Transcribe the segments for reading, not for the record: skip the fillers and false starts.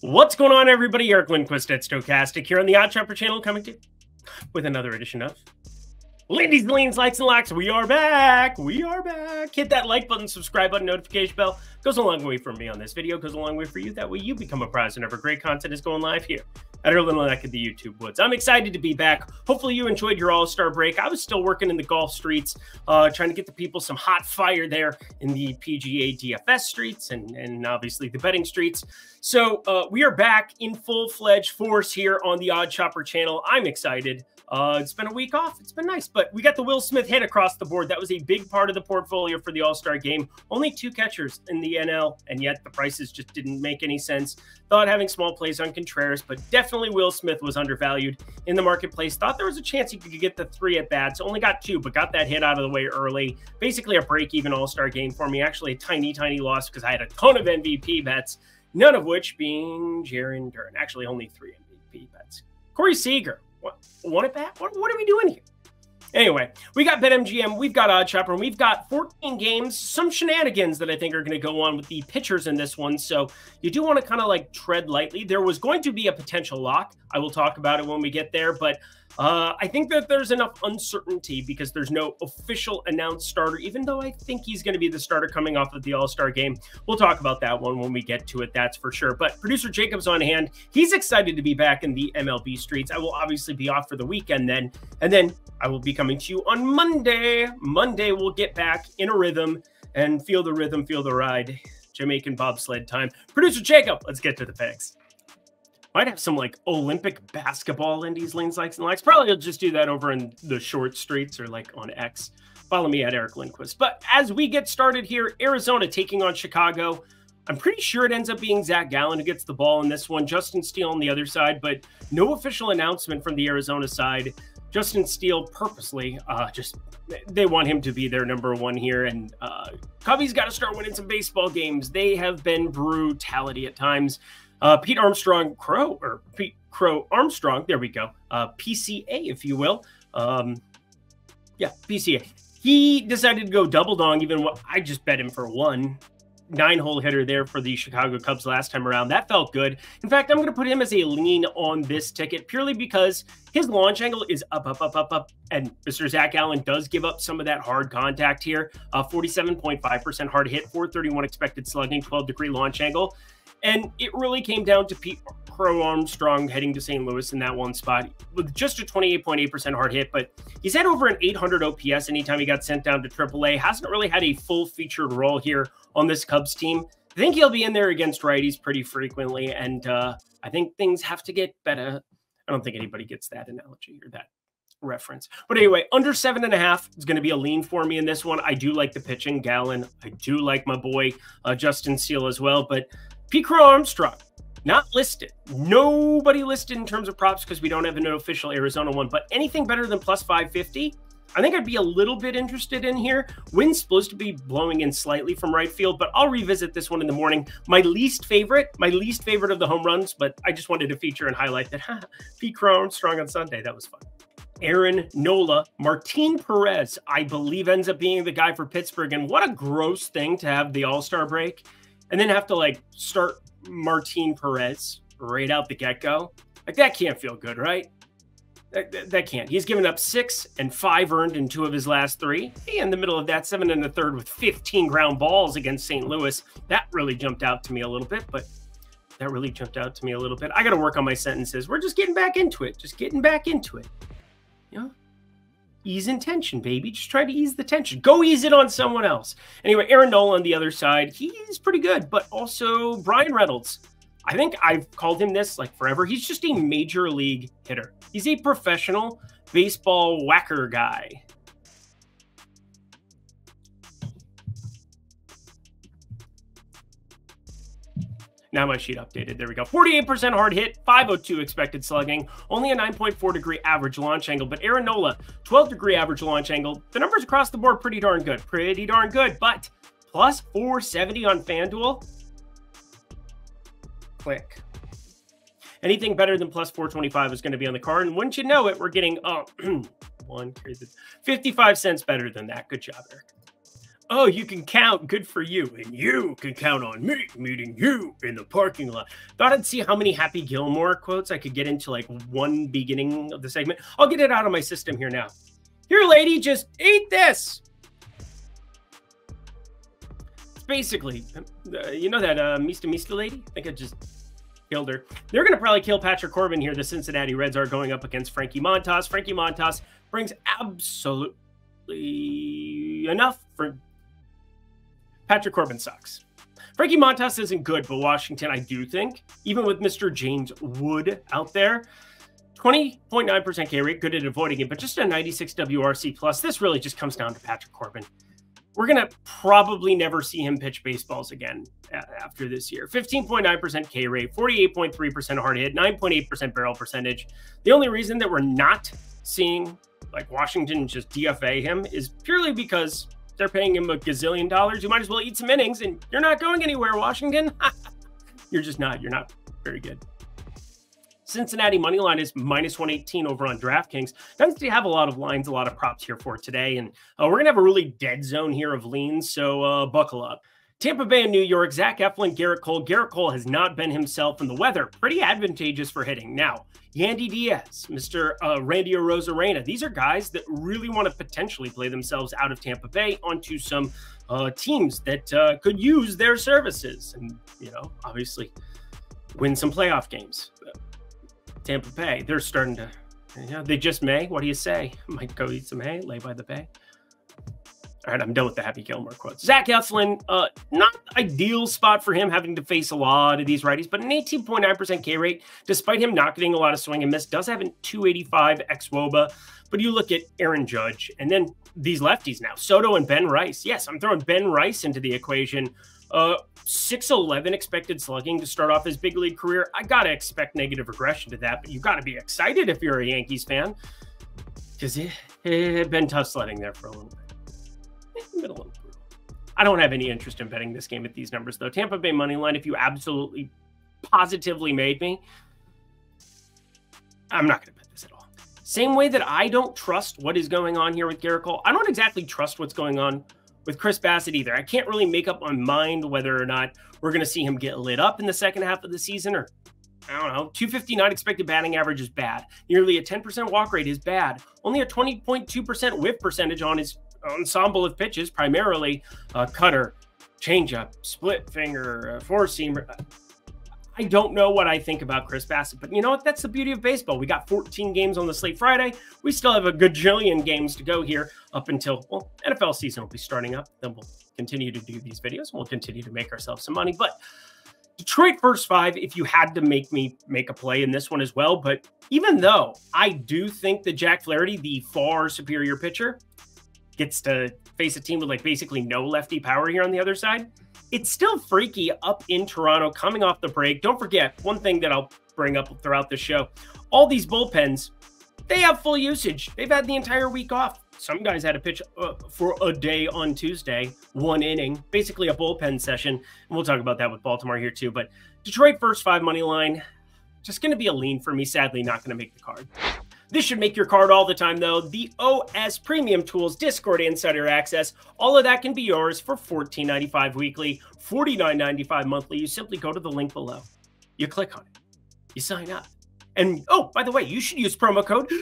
What's going on, everybody? Eric Lindquist at Stochastic here on the Odd Chopper channel, coming to you with another edition of Lindy's Leans, Likes, and Locks. We are back. We are back. Hit that like button, subscribe button, notification bell. Goes a long way for me on this video. Goes a long way for you. That way you become a prize whenever great content is going live here at our little neck of the YouTube woods. I'm excited to be back. Hopefully you enjoyed your All-Star break. I was still working in the golf streets, trying to get the people some hot fire there in the PGA DFS streets and obviously the betting streets. So we are back in full-fledged force here on the Odd Chopper channel. I'm excited. It's been a week off. It's been nice, but we got the Will Smith hit across the board. That was a big part of the portfolio for the All-Star game. Only 2 catchers in the NL, and yet the prices just didn't make any sense. Thought having small plays on Contreras, but definitely Will Smith was undervalued in the marketplace. Thought there was a chance he could get the 3 at bats. Only got 2, but got that hit out of the way early. Basically a break-even All-Star game for me. Actually a tiny loss because I had a ton of MVP bets, none of which being Jaron Durden. Actually only 3 MVP bets. Corey Seager. What at bat? What are we doing here? Anyway, we got BetMGM, we've got Odd Chopper, and we've got 14 games, some shenanigans that I think are going to go on with the pitchers in this one. So you do want to kind of like tread lightly. There was going to be a potential lock. I will talk about it when we get there, but I think that there's enough uncertainty because there's no official announced starter, even though I think he's going to be the starter coming off of the All-Star game. We'll talk about that one when we get to it, that's for sure. But producer Jacob's on hand. He's excited to be back in the MLB streets. I will obviously be off for the weekend then, and then I will be coming to you on Monday. Monday, we'll get back in a rhythm and feel the rhythm, feel the ride. Jamaican bobsled time. Producer Jacob, let's get to the picks. Might have some like Olympic basketball in these Leans, Likes, and Likes. Probably I'll just do that over in the short streets or like on X. Follow me at Eric Lindquist. But as we get started here, Arizona taking on Chicago. I'm pretty sure it ends up being Zach Gallen who gets the ball in this one. Justin Steele on the other side, but no official announcement from the Arizona side. Justin Steele purposely they want him to be their #1 here. And Cubbies got to start winning some baseball games. They have been brutality at times. Pete Crow Armstrong, there we go. PCA, if you will. Yeah, PCA. He decided to go double dong, even what I just bet him for 1. 9-hole hitter there for the Chicago Cubs last time around. That felt good. In fact, I'm going to put him as a lean on this ticket purely because his launch angle is up. And Mr. Zach Gallen does give up some of that hard contact here. 47.5% hard hit, 431 expected slugging, 12-degree launch angle. And it really came down to Pete Crow Armstrong heading to St. Louis in that one spot with just a 28.8% hard hit. But he's had over an 800 OPS anytime he got sent down to AAA. Hasn't really had a full featured role here on this Cubs team. I think he'll be in there against righties pretty frequently. And I think things have to get better. I don't think anybody gets that analogy or that reference. But anyway, under 7.5 is going to be a lean for me in this one. I do like the pitching, Gallen. I do like my boy Justin Steele as well. But Pete Crow Armstrong, not listed. Nobody listed in terms of props because we don't have an official Arizona one. But anything better than plus 550, I think I'd be a little bit interested in here. Wind's supposed to be blowing in slightly from right field, but I'll revisit this one in the morning. My least favorite of the home runs, but I just wanted to feature and highlight that. Pete Crow Armstrong on Sunday. That was fun. Aaron Nola, Martin Perez, I believe ends up being the guy for Pittsburgh. And what a gross thing to have the All-Star break and then have to like start Martin Perez right out the get-go. Like that can't feel good, right? That can't. He's given up 6 and 5 earned in 2 of his last 3. In the middle of that, 7 1/3 with 15 ground balls against St. Louis. That really jumped out to me a little bit, I got to work on my sentences. We're just getting back into it. You know? Ease in tension, baby. Just try to ease the tension. Go ease it on someone else. Anyway, Aaron Nola on the other side. He's pretty good, but also Brian Reynolds. I think I've called him this like forever. He's just a major league hitter. He's a professional baseball whacker guy. Now my sheet updated. There we go. 48% hard hit, 502 expected slugging, only a 9.4-degree average launch angle. But Aaron Nola, 12-degree average launch angle. The numbers across the board pretty darn good. But plus 470 on FanDuel. Click. Anything better than plus 425 is going to be on the card. And wouldn't you know it, we're getting 55 cents better than that. Good job, Eric. Oh, you can count. Good for you. And you can count on me meeting you in the parking lot. Thought I'd see how many Happy Gilmore quotes I could get into like one beginning of the segment. I'll get it out of my system here now. Here, lady, just eat this. It's basically, you know that Mista lady? I think I just killed her. They're going to probably kill Patrick Corbin here. The Cincinnati Reds are going up against Frankie Montas. Frankie Montas brings absolutely enough for Patrick Corbin sucks. Frankie Montas isn't good, but Washington, I do think, even with Mr. James Wood out there, 20.9% K rate, good at avoiding it, but just a 96 WRC plus. This really just comes down to Patrick Corbin. We're going to probably never see him pitch baseballs again after this year. 15.9% K rate, 48.3% hard hit, 9.8% barrel percentage. The only reason that we're not seeing like Washington just DFA him is purely because they're paying him $1 gazillion. You might as well eat some innings, and you're not going anywhere, Washington. You're just not. You're not very good. Cincinnati money line is -118 over on DraftKings. Doesn't have a lot of lines, a lot of props here for today. And we're going to have a really dead zone here of leans, so buckle up. Tampa Bay and New York, Zach Eflin, Garrett Cole. Garrett Cole has not been himself, and the weather pretty advantageous for hitting. Now, Yandy Diaz, Mr. Randy Arozarena. These are guys that really want to potentially play themselves out of Tampa Bay onto some teams that could use their services and, you know, obviously win some playoff games. Tampa Bay, they're starting to, you know, they just may. What do you say? Might go eat some hay, lay by the bay. All right, I'm done with the Happy Gilmore quotes. Zach Eflin, not ideal spot for him, having to face a lot of these righties, but an 18.9% K rate, despite him not getting a lot of swing and miss, does have a 285 xWOBA. But you look at Aaron Judge, and then these lefties now, Soto and Ben Rice. Yes, I'm throwing Ben Rice into the equation. 611 expected slugging to start off his big league career. I got to expect negative regression to that, but you got to be excited if you're a Yankees fan, because it had been tough sledding there for a little bit. I don't have any interest in betting this game at these numbers, though. Tampa Bay money line, if you absolutely positively made me, I'm not going to bet this at all. Same way that I don't trust what is going on here with Garrett Cole, I don't exactly trust what's going on with Chris Bassett either. I can't really make up my mind whether or not we're going to see him get lit up in the second half of the season, or I don't know. 259 expected batting average is bad. Nearly a 10% walk rate is bad. Only a 20.2% whiff percentage on his ensemble of pitches, primarily cutter, changeup, split finger, four-seamer. I don't know what I think about Chris Bassett, but you know what? That's the beauty of baseball. We got 14 games on the slate Friday. We still have a gajillion games to go here up until, well, NFL season will be starting up. Then we'll continue to do these videos. We'll continue to make ourselves some money. But Detroit first five, if you had to make me make a play in this one as well. But even though I do think that Jack Flaherty, the far superior pitcher, gets to face a team with like basically no lefty power here on the other side, it's still freaky up in Toronto coming off the break. Don't forget, one thing that I'll bring up throughout the show, all these bullpens, they have full usage. They've had the entire week off. Some guys had to pitch for a day on Tuesday, 1 inning, basically a bullpen session. And we'll talk about that with Baltimore here too. But Detroit first five money line, just going to be a lean for me. Sadly, not going to make the card. This should make your card all the time, though. The OS Premium Tools, Discord Insider Access, all of that can be yours for $14.95 weekly, $49.95 monthly. You simply go to the link below. You click on it. You sign up. And, oh, by the way, you should use promo code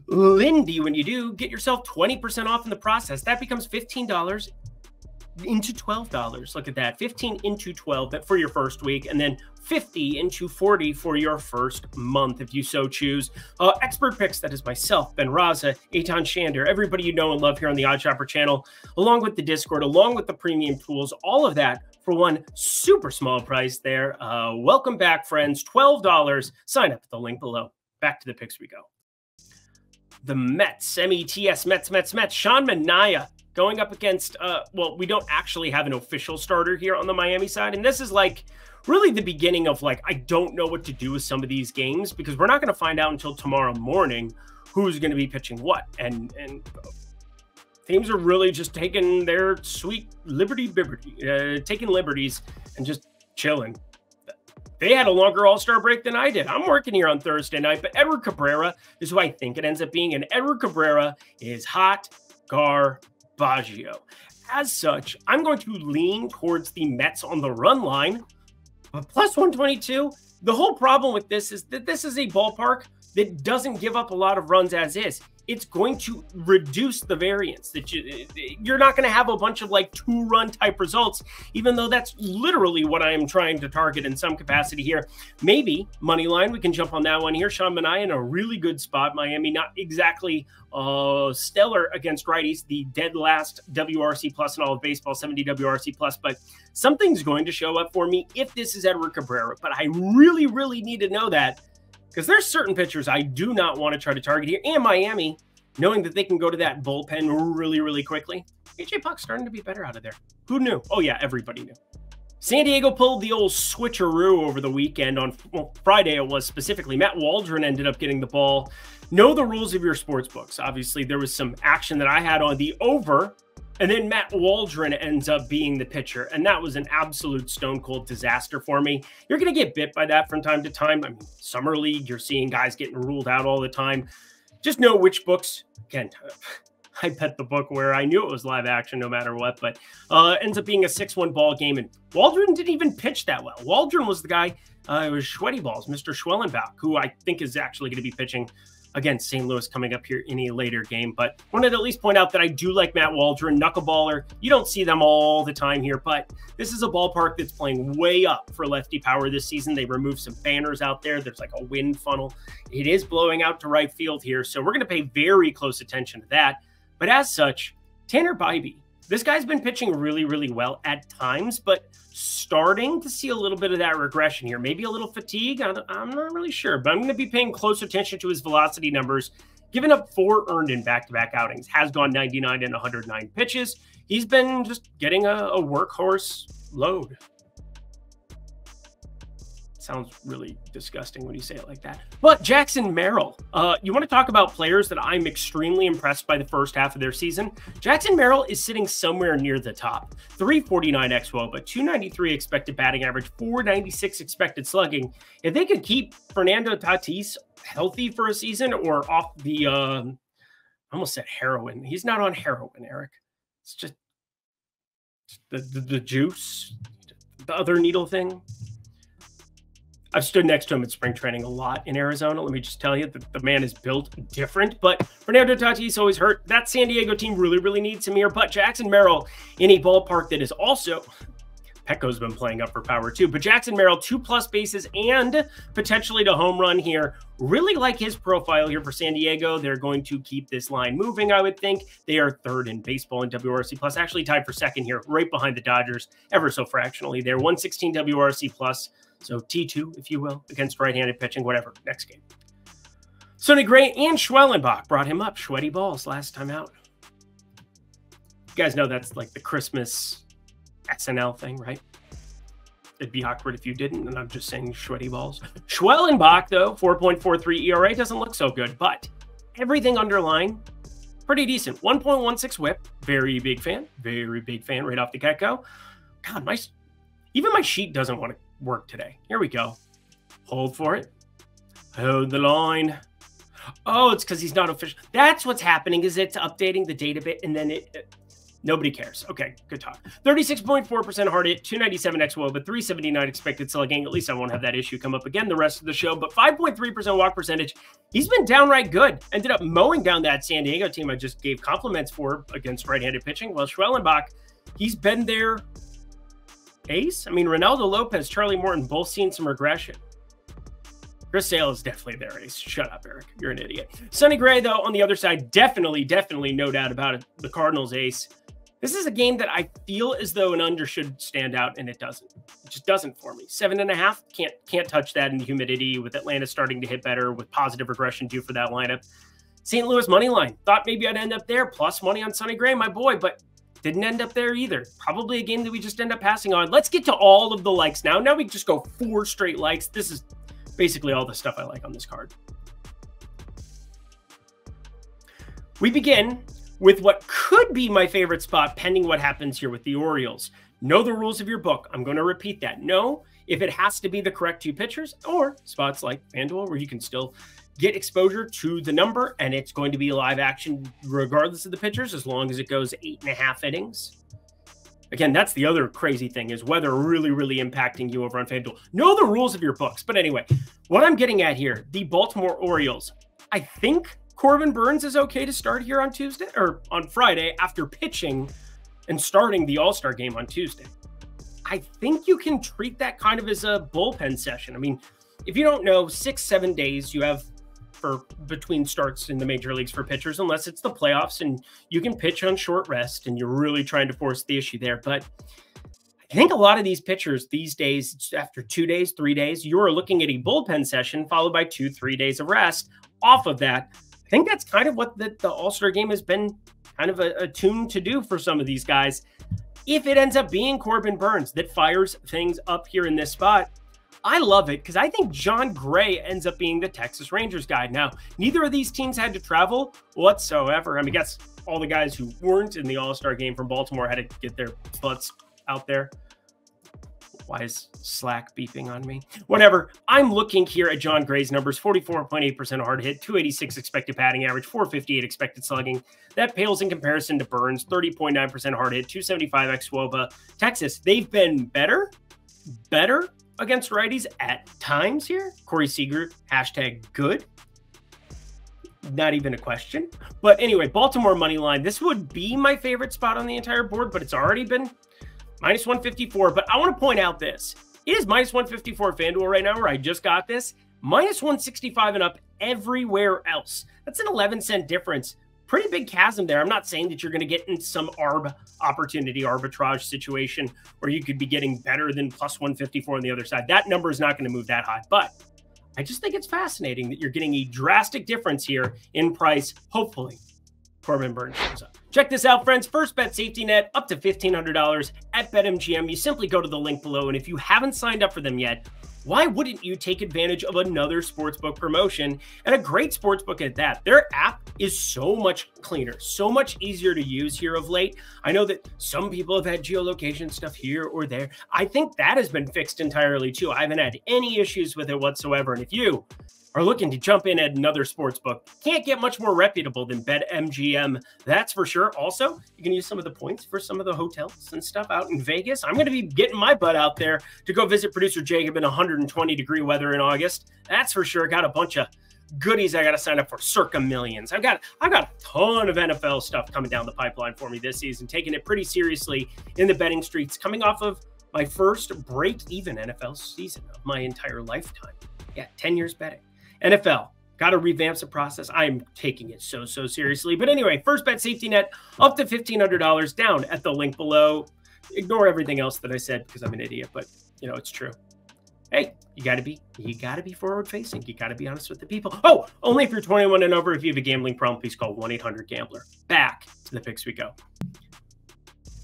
Lindy when you do. Get yourself 20% off in the process. That becomes $15 into $12. Look at that. 15 into 12 for your first week, and then 50 into 40 for your first month, if you so choose. Expert picks, that is myself, Ben Raza, Eitan Shander, everybody you know and love here on the Odd Shopper channel, along with the Discord, along with the premium tools, all of that for one super small price there. Welcome back, friends. $12. Sign up at the link below. Back to the picks we go. The Mets, M-E-T-S, Mets. Sean Manaea going up against, well, we don't actually have an official starter here on the Miami side. And this is like really the beginning of like, I don't know what to do with some of these games because we're not going to find out until tomorrow morning who's going to be pitching what. And teams are really just taking their sweet taking liberties and just chilling. They had a longer All-Star break than I did. I'm working here on Thursday night, but Edward Cabrera is who I think it ends up being. And Edward Cabrera is hot garbaggio. as such, I'm going to lean towards the Mets on the run line. But plus 122, the whole problem with this is that this is a ballpark that doesn't give up a lot of runs as is. It's going to reduce the variance. That you're not going to have a bunch of like 2-run type results, even though that's literally what I am trying to target in some capacity here. Maybe money line, we can jump on that one here. Sean Manaea in a really good spot. Miami not exactly stellar against righties, the dead last WRC plus in all of baseball, 70 WRC plus, but something's going to show up for me if this is Edward Cabrera. But I really need to know that, because there's certain pitchers I do not want to try to target here. And Miami, knowing that they can go to that bullpen really quickly. AJ Puck's starting to be better out of there. Who knew? Oh, yeah, everybody knew. San Diego pulled the old switcheroo over the weekend. On Friday, it was specifically. Matt Waldron ended up getting the ball. Know the rules of your sports books. Obviously, there was some action that I had on the over, and then Matt Waldron ends up being the pitcher, and that was an absolute stone-cold disaster for me. You're going to get bit by that from time to time. I mean, Summer League, you're seeing guys getting ruled out all the time. Just know which books. Again, I bet the book where I knew it was live action no matter what, but ends up being a 6-1 ball game, and Waldron didn't even pitch that well. Waldron was the guy, it was Sweaty Balls, Mr. Schwellenbach, who I think is actually going to be pitching against St. Louis coming up here in a later game. But wanted to at least point out that I do like Matt Waldron, knuckleballer. You don't see them all the time here, but this is a ballpark that's playing way up for lefty power this season. They removed some banners out there. There's like a wind funnel. It is blowing out to right field here, so we're going to pay very close attention to that. But as such, Tanner Bybee, this guy's been pitching really well at times, but starting to see a little bit of that regression here. Maybe a little fatigue. I'm not really sure, but I'm going to be paying close attention to his velocity numbers. Given up 4 earned in back-to-back outings, has gone 99 and 109 pitches. He's been just getting a workhorse load. Sounds really disgusting when you say it like that. But Jackson Merrill, you want to talk about players that I'm extremely impressed by the first half of their season? Jackson Merrill is sitting somewhere near the top. 349 xWOBA, but 293 expected batting average, 496 expected slugging. If they could keep Fernando Tatis healthy for a season or off the, I almost said heroin. He's not on heroin, Eric. It's just the juice, the other needle thing. I've stood next to him at spring training a lot in Arizona. Let me just tell you that the man is built different. But Fernando Tatis always hurt. That San Diego team really needs him here. But Jackson Merrill in a ballpark that is also... Petco's been playing up for power too. But Jackson Merrill, 2+ bases and potentially to home run here. Really like his profile here for San Diego. They're going to keep this line moving, I would think. They are 3rd in baseball in WRC+, actually tied for 2nd here, right behind the Dodgers, ever so fractionally. They're 116 WRC+. So T2, if you will, against right-handed pitching, whatever, next game. Sonny Gray and Schwellenbach brought him up. Sweaty balls last time out. You guys know that's like the Christmas SNL thing, right? It'd be awkward if you didn't, and I'm just saying sweaty balls. Schwellenbach, though, 4.43 ERA doesn't look so good, but everything underlying, pretty decent. 1.16 whip, very big fan right off the get-go. God, even my sheet doesn't want to work today. Here we go. Hold for it. Hold the line. Oh, it's because he's not official. That's what's happening, is it's updating the data bit, and then nobody cares. Okay, good talk. 36.4% hard hit, 297 xWOBA, but 379 expected slugging. At least I won't have that issue come up again the rest of the show. But 5.3% walk percentage. He's been downright good. Ended up mowing down that San Diego team I just gave compliments for against right-handed pitching. Well, Schwellenbach, he's been there. Ace? I mean, Ronaldo Lopez, Charlie Morton, both seen some regression. Chris Sale is definitely their ace. Shut up, Eric. You're an idiot. Sonny Gray, though, on the other side, definitely, no doubt about it, the Cardinals ace. This is a game that I feel as though an under should stand out, and it doesn't. It just doesn't for me. 7.5, can't touch that in the humidity, with Atlanta starting to hit better, with positive regression due for that lineup. St. Louis money line. Thought maybe I'd end up there, plus money on Sonny Gray, my boy, but didn't end up there either. Probably a game that we just end up passing on. Let's get to all of the likes now. Now we can just go 4 straight likes. This is basically all the stuff I like on this card. We begin with what could be my favorite spot, pending what happens here with the Orioles. Know the rules of your book. I'm going to repeat that. Know if it has to be the correct 2 pitchers, or spots like FanDuel where you can still get exposure to the number, and it's going to be live action regardless of the pitchers, as long as it goes 8.5 innings. Again, that's the other crazy thing, is weather really, really impacting you over on FanDuel. Know the rules of your books. But anyway, what I'm getting at here, the Baltimore Orioles, I think Corbin Burnes is okay to start here on Tuesday or on Friday after pitching and starting the All-Star game on Tuesday. I think you can treat that kind of as a bullpen session. I mean, if you don't know, 6-7 days you have for between starts in the major leagues for pitchers, unless it's the playoffs and you can pitch on short rest and you're really trying to force the issue there. But I think a lot of these pitchers these days, after 2 days, 3 days, you're looking at a bullpen session followed by 2-3 days of rest. Off of that, I think that's kind of what the All-Star game has been kind of attuned to do for some of these guys. If it ends up being Corbin Burnes that fires things up here in this spot, I love it, because I think John Gray ends up being the Texas Rangers guy. Now, neither of these teams had to travel whatsoever. I mean, I guess all the guys who weren't in the All-Star game from Baltimore had to get their butts out there. Why is Slack beeping on me? Whatever. I'm looking here at John Gray's numbers: 44.8% hard hit, 286 expected batting average, 458 expected slugging. That pales in comparison to Burnes, 30.9% hard hit, 275 xWOBA. Texas, they've been better against righties at times here. Corey Seager, #good. Not even a question. But anyway, Baltimore money line. This would be my favorite spot on the entire board, but it's already been -154. But I want to point out this. It is -154 FanDuel right now, where I just got this. -165 and up everywhere else. That's an 11-cent difference. Pretty big chasm there. I'm not saying that you're going to get in some arbitrage situation where you could be getting better than +154 on the other side. That number is not going to move that high. But I just think it's fascinating that you're getting a drastic difference here in price. Hopefully, Corbin Burnes shows up. Check this out, friends. First bet safety net up to $1,500 at BetMGM. You simply go to the link below, and if you haven't signed up for them yet, why wouldn't you take advantage of another sportsbook promotion, and a great sportsbook at that? Their app is so much cleaner, so much easier to use here of late. I know that some people have had geolocation stuff here or there. I think that has been fixed entirely too. I haven't had any issues with it whatsoever. And if you are looking to jump in at another sportsbook, can't get much more reputable than BetMGM, that's for sure. Also, you can use some of the points for some of the hotels and stuff out in Vegas. I'm going to be getting my butt out there to go visit producer Jacob in 120-degree weather in August. That's for sure. Got a bunch of goodies I got to sign up for, circa millions. I've got a ton of NFL stuff coming down the pipeline for me this season, taking it pretty seriously in the betting streets, coming off of my first break-even NFL season of my entire lifetime. Yeah, 10 years betting. NFL, got to revamp the process. I'm taking it so seriously. But anyway, first bet safety net up to $1,500 down at the link below. Ignore everything else that I said because I'm an idiot, but you know, it's true. Hey, you gotta be forward facing. You gotta be honest with the people. Oh, only if you're 21 and over. If you have a gambling problem, please call 1-800-GAMBLER. Back to the picks we go.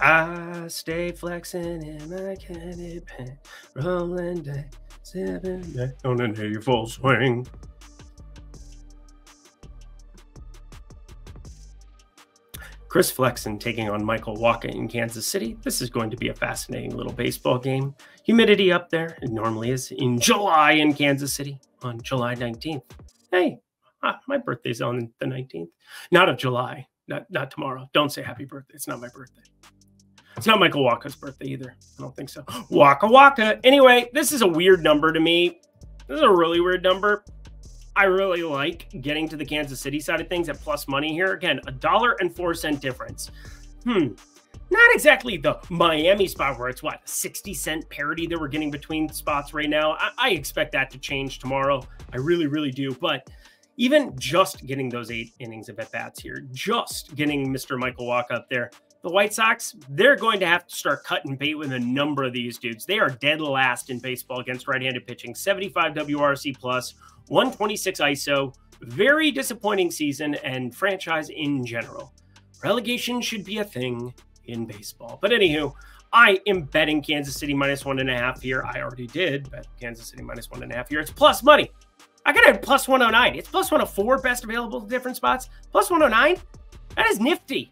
I stay flexing in my candy pen, rolling day, sipping day on an A full swing. Chris Flexen taking on Michael Wacha in Kansas City. This is going to be a fascinating little baseball game. Humidity up there. It normally is in July in Kansas City on July 19th. Hey, my birthday's on the 19th. Not of July. Not tomorrow. Don't say happy birthday. It's not my birthday. It's not Michael Wacha's birthday either. I don't think so. Waka. Anyway, this is a weird number to me. This is a really weird number. I really like getting to the Kansas City side of things at plus money here. Again, $1.04 difference. Not exactly the Miami spot where it's what, a 60-cent parity that we're getting between spots right now. I expect that to change tomorrow. I really do. But even just getting those 8 innings of at-bats here, just getting Mr. Michael Wacha up there, the White Sox, they're going to have to start cutting bait with a number of these dudes. They are dead last in baseball against right-handed pitching. 75 WRC plus, 126 ISO. Very disappointing season and franchise in general. Relegation should be a thing in baseball. But anywho, I am betting Kansas City -1.5 here. I already did bet Kansas City -1.5 here. It's plus money. I got it at plus 109. It's plus 104, best available to different spots. Plus 109. That is nifty.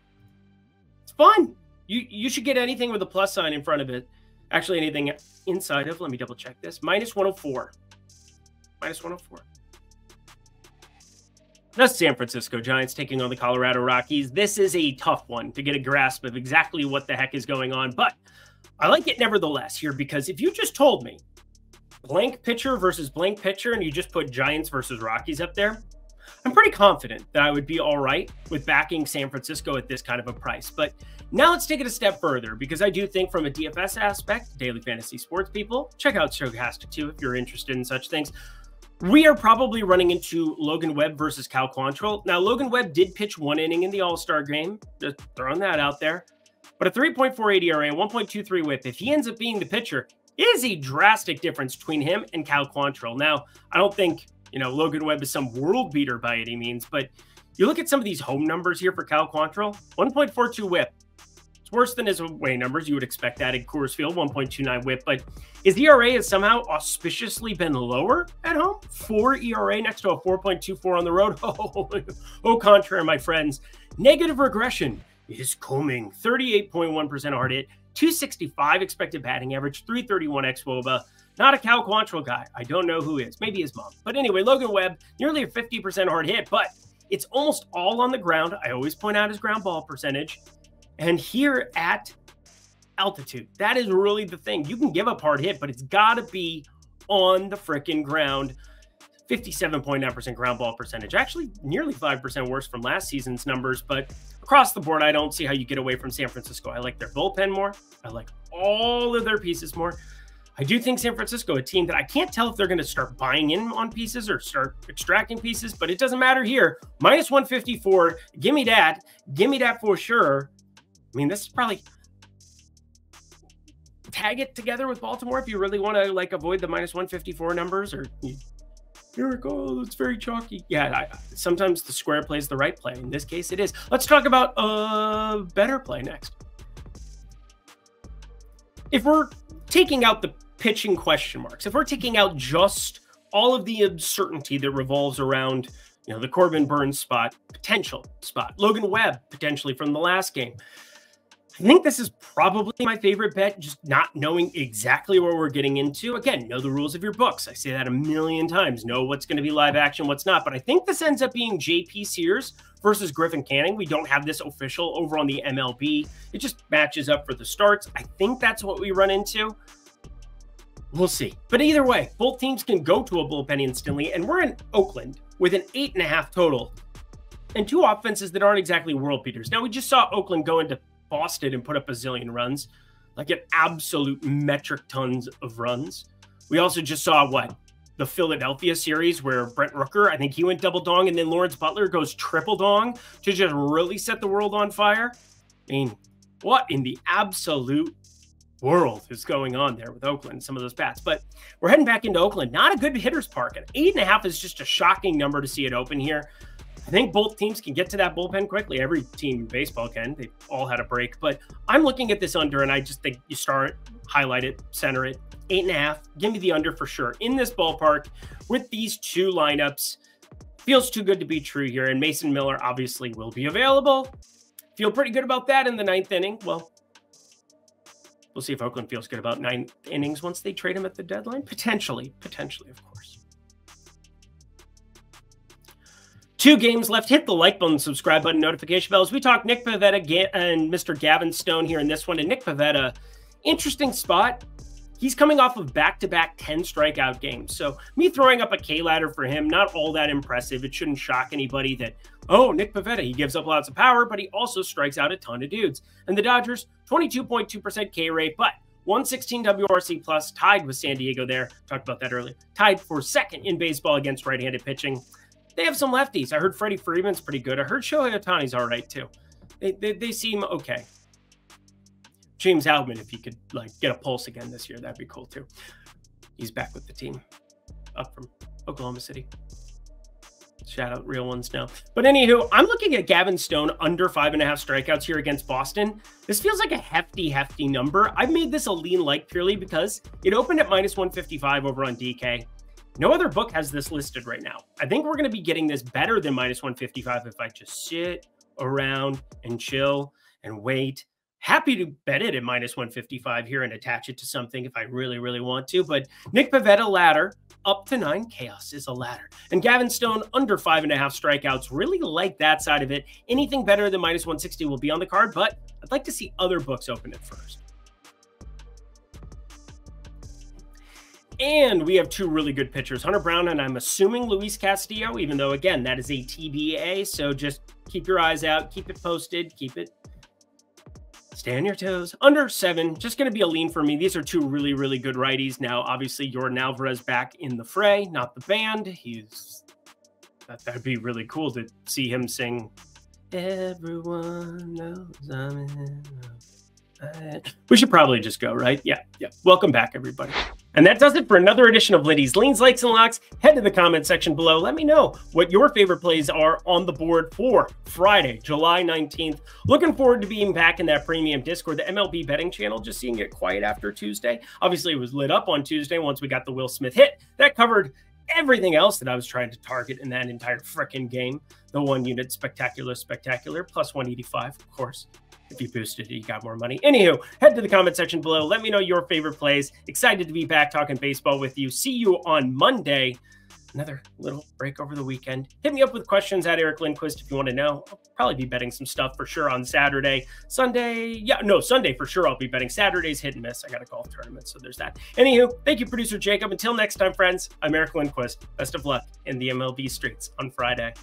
It's fun. You should get anything with a plus sign in front of it. Actually, anything inside of, let me double check this. -104. -104. The San Francisco Giants taking on the Colorado Rockies. This is a tough one to get a grasp of exactly what the heck is going on, but I like it nevertheless here because if you just told me blank pitcher versus blank pitcher and you just put Giants versus Rockies up there, I'm pretty confident that I would be all right with backing San Francisco at this kind of a price. But now let's take it a step further because I do think from a DFS aspect, daily fantasy sports people, check out Stokastic too if you're interested in such things. We are probably running into Logan Webb versus Cal Quantrill. Now, Logan Webb did pitch 1 inning in the All-Star game. Just throwing that out there. But a 3.48 ERA, 1.23 whip, if he ends up being the pitcher, is a drastic difference between him and Cal Quantrill. Now, I don't think, Logan Webb is some world beater by any means, but you look at some of these home numbers here for Cal Quantrill, 1.42 whip. Worse than his away numbers. You would expect that in Coors Field, 1.29 whip. But his ERA has somehow auspiciously been lower at home. 4 ERA next to a 4.24 on the road. Oh, contrary, my friends. Negative regression is coming. 38.1% hard hit, 265 expected batting average, 331 xWOBA. Not a Cal Quantrill guy. I don't know who is. Maybe his mom. But anyway, Logan Webb, nearly a 50% hard hit, but it's almost all on the ground. I always point out his ground ball percentage. And here at altitude, that is really the thing. You can give up hard hit, but it's got to be on the frickin' ground. 57.9% ground ball percentage. Actually, nearly 5% worse from last season's numbers. But across the board, I don't see how you get away from San Francisco. I like their bullpen more. I like all of their pieces more. I do think San Francisco, a team that I can't tell if they're going to start buying in on pieces or start extracting pieces, but it doesn't matter here. Minus 154. Give me that. Give me that for sure. I mean, this is probably tag it together with Baltimore if you really want to avoid the minus 154 numbers or here we go. It's very chalky. Yeah, sometimes the square plays the right play. In this case, it is. Let's talk about a better play next. If we're taking out the pitching question marks, if we're taking out just all of the uncertainty that revolves around, the Corbin Burns potential spot, Logan Webb potentially from the last game. I think this is probably my favorite bet, just not knowing exactly what we're getting into. Again, know the rules of your books. I say that a million times. Know what's going to be live action, what's not. But I think this ends up being JP Sears versus Griffin Canning. We don't have this official over on the MLB. It just matches up for the starts. I think that's what we run into. We'll see. But either way, both teams can go to a bullpen instantly. And we're in Oakland with an 8.5 total and two offenses that aren't exactly world beaters. Now, we just saw Oakland go into Boston and put up a zillion runs, like an absolute metric tons of runs. We also just saw the Philadelphia series where Brent Rooker, I think he went double dong, and then Lawrence Butler goes triple dong to just really set the world on fire. I mean, what in the absolute world is going on there with Oakland, some of those bats? But we're heading back into Oakland. Not a good hitter's park. An 8.5 is just a shocking number to see it open here. I think both teams can get to that bullpen quickly. Every team in baseball can. They've all had a break. But I'm looking at this under, and I just think you start, highlight it, center it. 8.5. Give me the under for sure. In this ballpark, with these two lineups, feels too good to be true here. And Mason Miller obviously will be available. Feel pretty good about that in the 9th inning. Well, we'll see if Oakland feels good about 9 innings once they trade him at the deadline. Potentially, of course. 2 games left. Hit the like button, subscribe button, notification bells. We talk Nick Pivetta and Mr. Gavin Stone here in this one. And Nick Pivetta, interesting spot. He's coming off of back-to-back 10 strikeout games. So me throwing up a K ladder for him, not all that impressive. It shouldn't shock anybody that, oh, Nick Pivetta, he gives up lots of power, but he also strikes out a ton of dudes. And the Dodgers, 22.2% K rate, but 116 WRC plus, tied with San Diego there. Talked about that earlier. Tied for 2nd in baseball against right-handed pitching. They have some lefties. I heard Freddie Freeman's pretty good. I heard Shohei Ohtani's all right, too. They seem okay. James Outman, if he could get a pulse again this year, that'd be cool, too. He's back with the team up from Oklahoma City. Shout out real ones now. But anywho, I'm looking at Gavin Stone under 5.5 strikeouts here against Boston. This feels like a hefty number. I've made this a lean like purely because it opened at minus 155 over on DK. No other book has this listed right now. I think we're going to be getting this better than minus 155 if I just sit around and chill and wait Happy to bet it at -155 here and attach it to something if I really, really want to. But Nick Pivetta ladder up to 9. Chaos is a ladder. And Gavin Stone under 5.5 strikeouts. Really like that side of it. Anything better than -160 will be on the card, but I'd like to see other books open it first. And we have two really good pitchers, Hunter Brown and I'm assuming Luis Castillo, even though, again, that is a TBA. So just keep your eyes out, keep it posted, stay on your toes. Under 7, just going to be a lean for me. These are two really, really good righties. Now, obviously, Jordan Alvarez back in the fray, not the band. That'd be really cool to see him sing, "Everyone knows I'm in love." We should probably just go, right? Yeah. Welcome back, everybody. And that does it for another edition of Lindy's Leans, Likes, and Locks. Head to the comment section below. Let me know what your favorite plays are on the board for Friday, July 19th. Looking forward to being back in that premium Discord, the MLB betting channel, just seeing it quiet after Tuesday. Obviously, it was lit up on Tuesday once we got the Will Smith hit. That covered everything else that I was trying to target in that entire frickin' game. The 1 unit spectacular, plus 185, of course. If you boosted it, you got more money. Anywho, head to the comment section below. Let me know your favorite plays. Excited to be back talking baseball with you. See you on Monday. Another little break over the weekend. Hit me up with questions at Eric Lindquist if you want to know. I'll probably be betting some stuff for sure on Saturday. Sunday for sure I'll be betting. Saturday's hit and miss. I got a golf tournament, so there's that. Anywho, thank you, producer Jacob. Until next time, friends, I'm Eric Lindquist. Best of luck in the MLB streets on Friday.